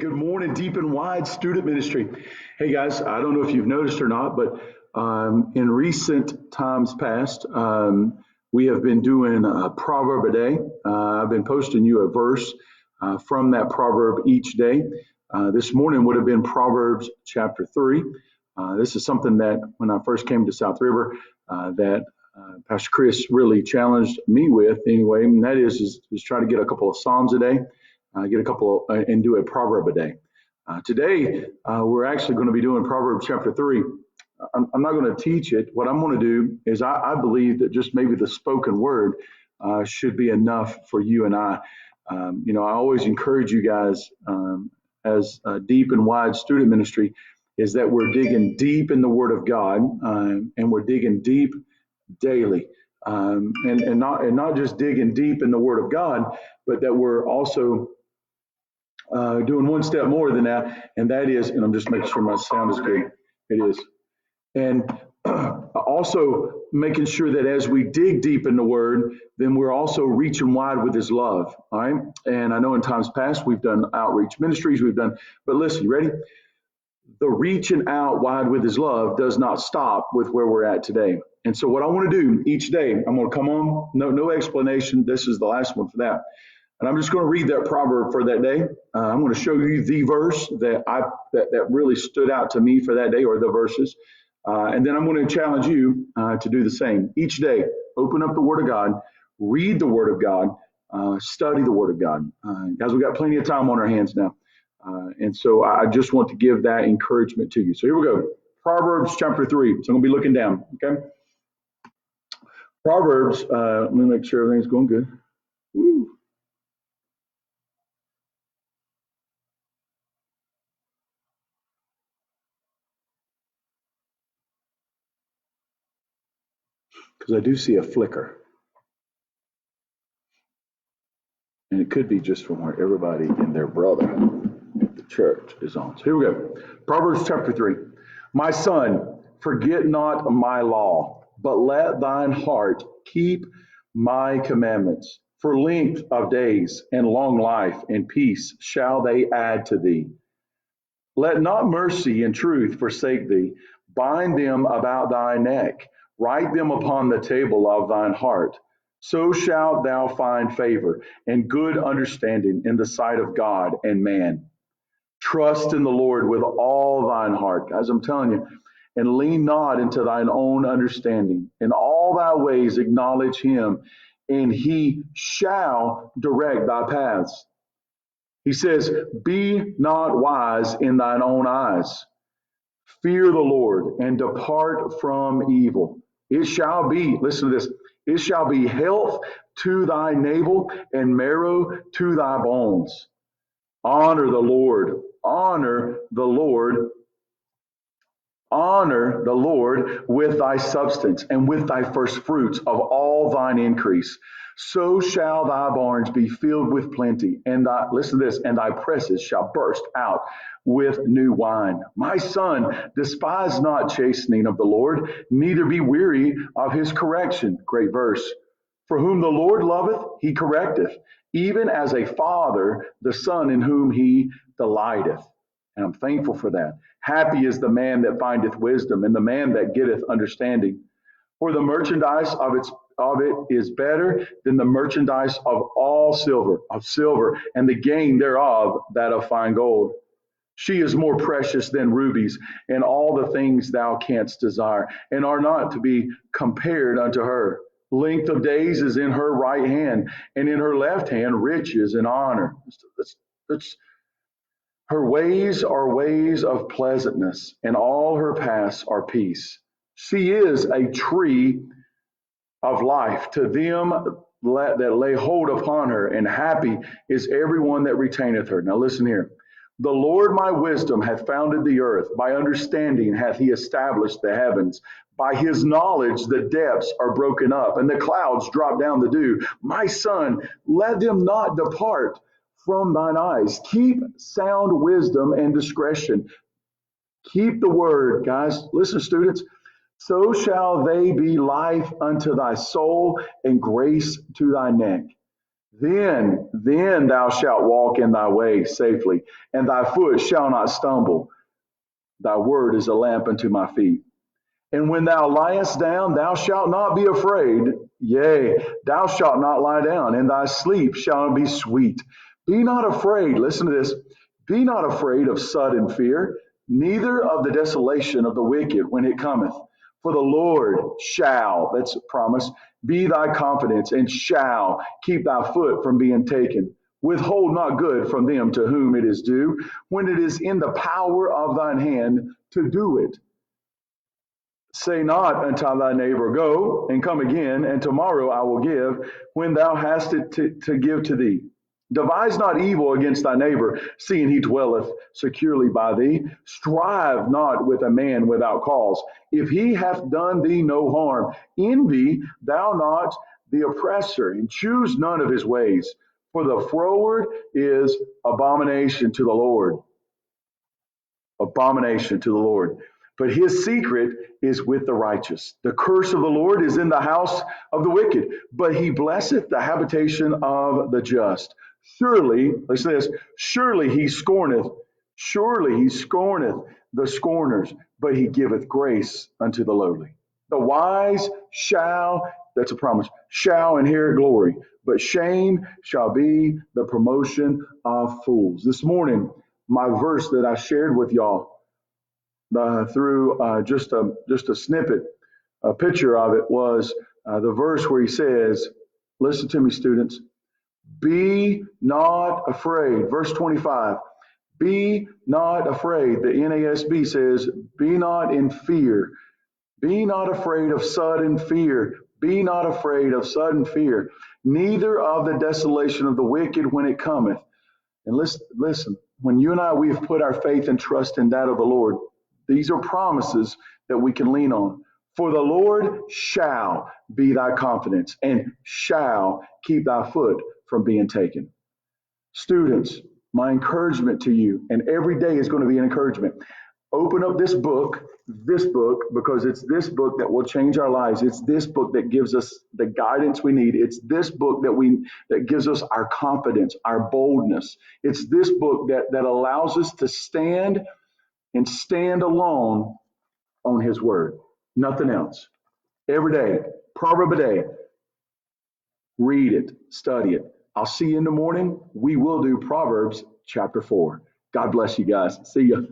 Good morning, Deep and Wide Student Ministry. Hey guys, I don't know if you've noticed or not, but in recent times past, we have been doing a proverb a day. I've been posting you a verse from that proverb each day. This morning would have been Proverbs chapter 3. This is something that when I first came to South River, that Pastor Chris really challenged me with anyway, and that is try to get a couple of Psalms a day. Get a couple and do a proverb a day. Today, we're actually going to be doing Proverbs chapter 3. I'm not going to teach it. What I'm going to do is I believe that just maybe the spoken word should be enough for you and I. I always encourage you guys as a deep and wide student ministry is that we're digging deep in the Word of God and we're digging deep daily. And not just digging deep in the Word of God, but that we're also doing one step more than that, and that is, and I'm just making sure my sound is good. It is. And also making sure that as we dig deep in the Word, then we're also reaching wide with His love. All right. And I know in times past we've done outreach ministries, but listen, you ready? The reaching out wide with His love does not stop with where we're at today. And so what I want to do each day, I'm going to come on, no explanation. This is the last one for that. And I'm just going to read that proverb for that day. I'm going to show you the verse that really stood out to me for that day, or the verses. And then I'm going to challenge you to do the same. Each day, open up the Word of God, read the Word of God, study the Word of God. Guys, we've got plenty of time on our hands now. And so I just want to give that encouragement to you. So here we go. Proverbs chapter 3. So I'm going to be looking down. Okay. Proverbs, let me make sure everything's going good. Woo. Because I do see a flicker. And it could be just from where everybody and their brother at the church is on. So here we go. Proverbs chapter 3. My son, forget not my law, but let thine heart keep my commandments. For length of days and long life and peace shall they add to thee. Let not mercy and truth forsake thee. Bind them about thy neck. Write them upon the table of thine heart. So shalt thou find favor and good understanding in the sight of God and man. Trust in the Lord with all thine heart. Guys, I'm telling you, and lean not into thine own understanding. In all thy ways acknowledge him, and he shall direct thy paths. He says, be not wise in thine own eyes. Fear the Lord and depart from evil. It shall be, listen to this, it shall be health to thy navel and marrow to thy bones. Honor the Lord, honor the Lord, honor the Lord with thy substance and with thy first fruits of all thine increase. So shall thy barns be filled with plenty, and thy, listen to this, and thy presses shall burst out with new wine. My son, despise not chastening of the Lord, neither be weary of his correction. Great verse. For whom the Lord loveth, he correcteth, even as a father the son in whom he delighteth. And I'm thankful for that. Happy is the man that findeth wisdom, and the man that getteth understanding. For the merchandise of it is better than the merchandise of all silver, and the gain thereof that of fine gold. She is more precious than rubies, and all the things thou canst desire, and are not to be compared unto her. Length of days is in her right hand, and in her left hand riches and honor. Her ways are ways of pleasantness, and all her paths are peace. She is a tree of life to them that lay hold upon her, and happy is everyone that retaineth her. Now listen here. The Lord my wisdom hath founded the earth. By understanding hath he established the heavens. By his knowledge the depths are broken up, and the clouds drop down the dew. My son, let them not depart from thine eyes. Keep sound wisdom and discretion. Keep the word, guys. Listen, students. So shall they be life unto thy soul and grace to thy neck. Then thou shalt walk in thy way safely, and thy foot shall not stumble. Thy word is a lamp unto my feet. And when thou liest down, thou shalt not be afraid. Yea, thou shalt not lie down, and thy sleep shall be sweet. Be not afraid. Listen to this. Be not afraid of sudden fear, neither of the desolation of the wicked when it cometh. For the Lord shall, that's a promise, be thy confidence, and shall keep thy foot from being taken. Withhold not good from them to whom it is due, when it is in the power of thine hand to do it. Say not unto thy neighbor, Go and come again, and tomorrow I will give, when thou hast it to give to thee. Devise not evil against thy neighbor, seeing he dwelleth securely by thee. Strive not with a man without cause, if he hath done thee no harm. Envy thou not the oppressor, and choose none of his ways. For the froward is abomination to the Lord. Abomination to the Lord. But his secret is with the righteous. The curse of the Lord is in the house of the wicked, but he blesseth the habitation of the just. Surely, listen to this, surely he scorneth the scorners, but he giveth grace unto the lowly. The wise shall, that's a promise, shall inherit glory, but shame shall be the promotion of fools. This morning, my verse that I shared with y'all through just a snippet, a picture of it was the verse where he says, listen to me, students, be not afraid. Verse 25, be not afraid. The NASB says, be not in fear. Be not afraid of sudden fear. Be not afraid of sudden fear, neither of the desolation of the wicked when it cometh. And listen, when you and I, we've put our faith and trust in that of the Lord, these are promises that we can lean on. For the Lord shall be thy confidence, and shall keep thy foot from being taken. Students, my encouragement to you, and every day is going to be an encouragement. Open up this book, because it's this book that will change our lives. It's this book that gives us the guidance we need. It's this book that gives us our confidence, our boldness. It's this book that allows us to stand alone on his word. Nothing else. Every day, proverb a day. Read it, study it. I'll see you in the morning. We will do Proverbs chapter 4. God bless you guys. See you.